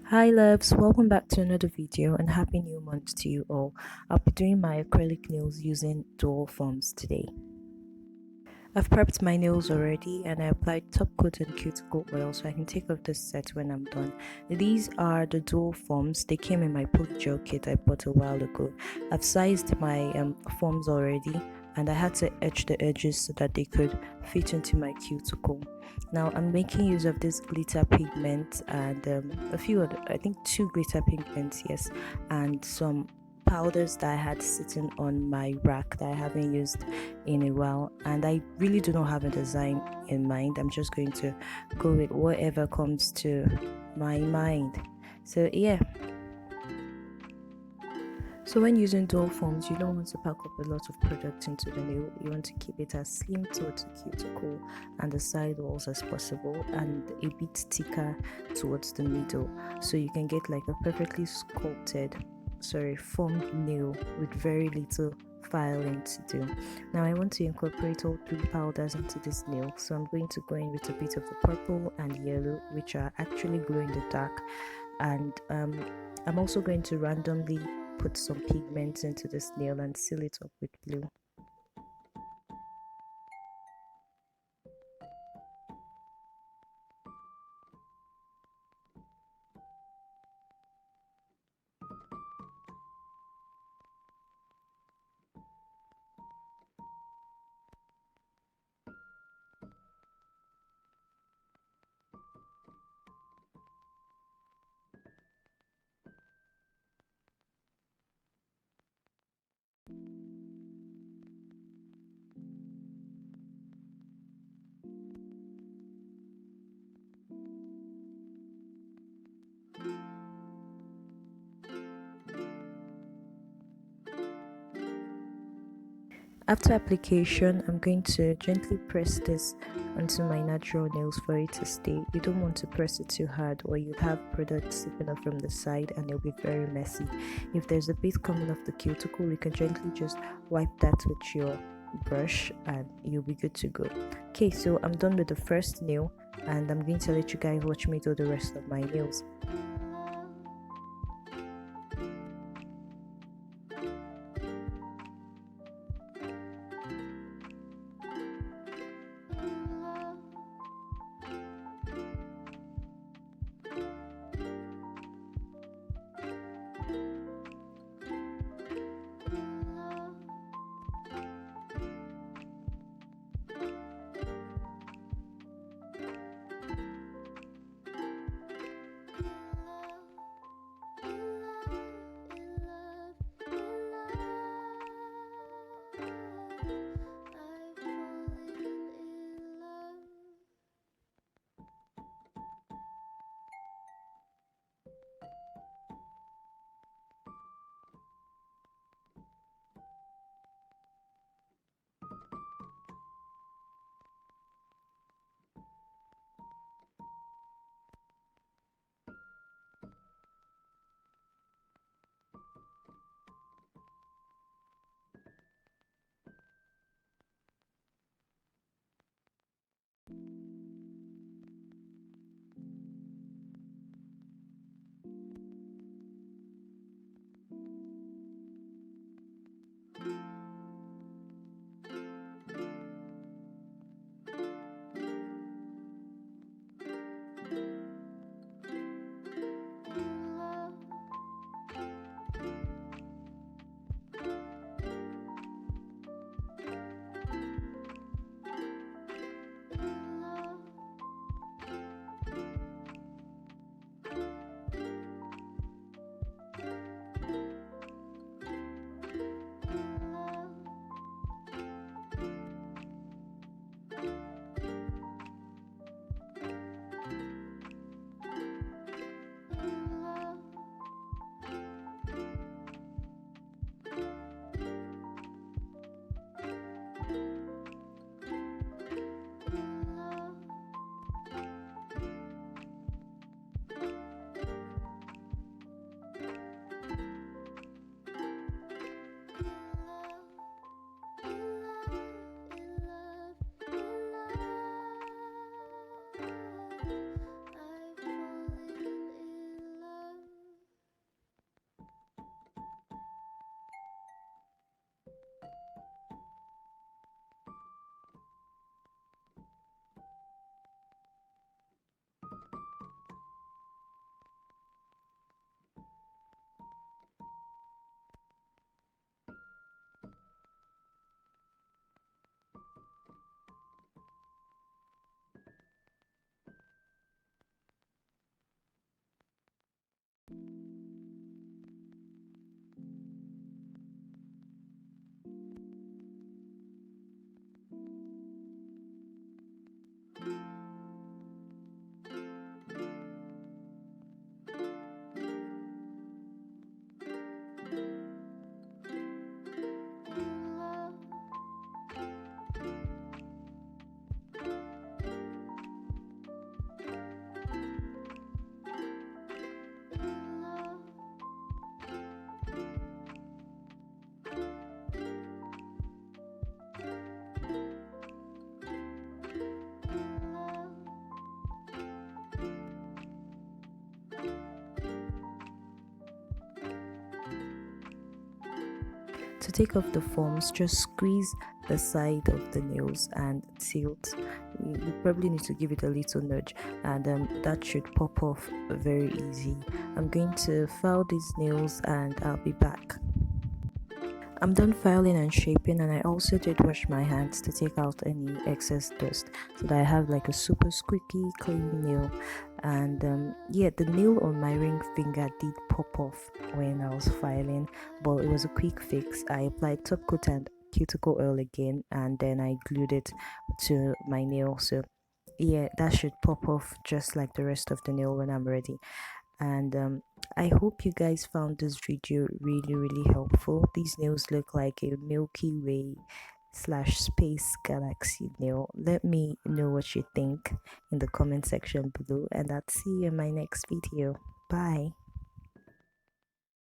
Hi loves, welcome back to another video and happy new month to you all. I'll be doing my acrylic nails using dual forms today. I've prepped my nails already and I applied top coat and cuticle oil so I can take off this set when I'm done. These are the dual forms. They came in my polygel kit I bought a while ago. I've sized my forms already and I had to etch the edges so that they could fit into my cuticle. Now I'm making use of this glitter pigment and a few other, I think 2 glitter pigments, yes, and some powders that I had sitting on my rack that I haven't used in a while, and I really do not have a design in mind. I'm just going to go with whatever comes to my mind. So yeah, so when using dual forms, you don't want to pack up a lot of product into the nail. You want to keep it as slim towards the cuticle and the side walls as possible, and a bit thicker towards the middle, so you can get like a perfectly formed nail with very little filing to do. Now I want to incorporate all 3 powders into this nail, so I'm going to go in with a bit of the purple and yellow, which are actually glow in the dark, and I'm also going to randomly put some pigments into this nail and seal it up with glue. After application, I'm going to gently press this onto my natural nails for it to stay. You don't want to press it too hard or you'd have product seeping up from the side and it'll be very messy. If there's a bit coming off the cuticle, you can gently just wipe that with your brush and you'll be good to go. Okay, so I'm done with the first nail and I'm going to let you guys watch me do the rest of my nails. To take off the foams, just squeeze the side of the nails and tilt. You probably need to give it a little nudge, and that should pop off very easy. I'm going to file these nails and I'll be back. I'm done filing and shaping, and I also did wash my hands to take out any excess dust so that I have like a super squeaky clean nail. And yeah, the nail on my ring finger did pop off when I was filing, but it was a quick fix. I applied top coat and cuticle oil again, and then I glued it to my nail. So yeah, that should pop off just like the rest of the nail when I'm ready. And I hope you guys found this video really helpful. These nails look like a Milky Way slash space galaxy nail. Let me know what you think in the comment section below, and I'll see you in my next video. Bye.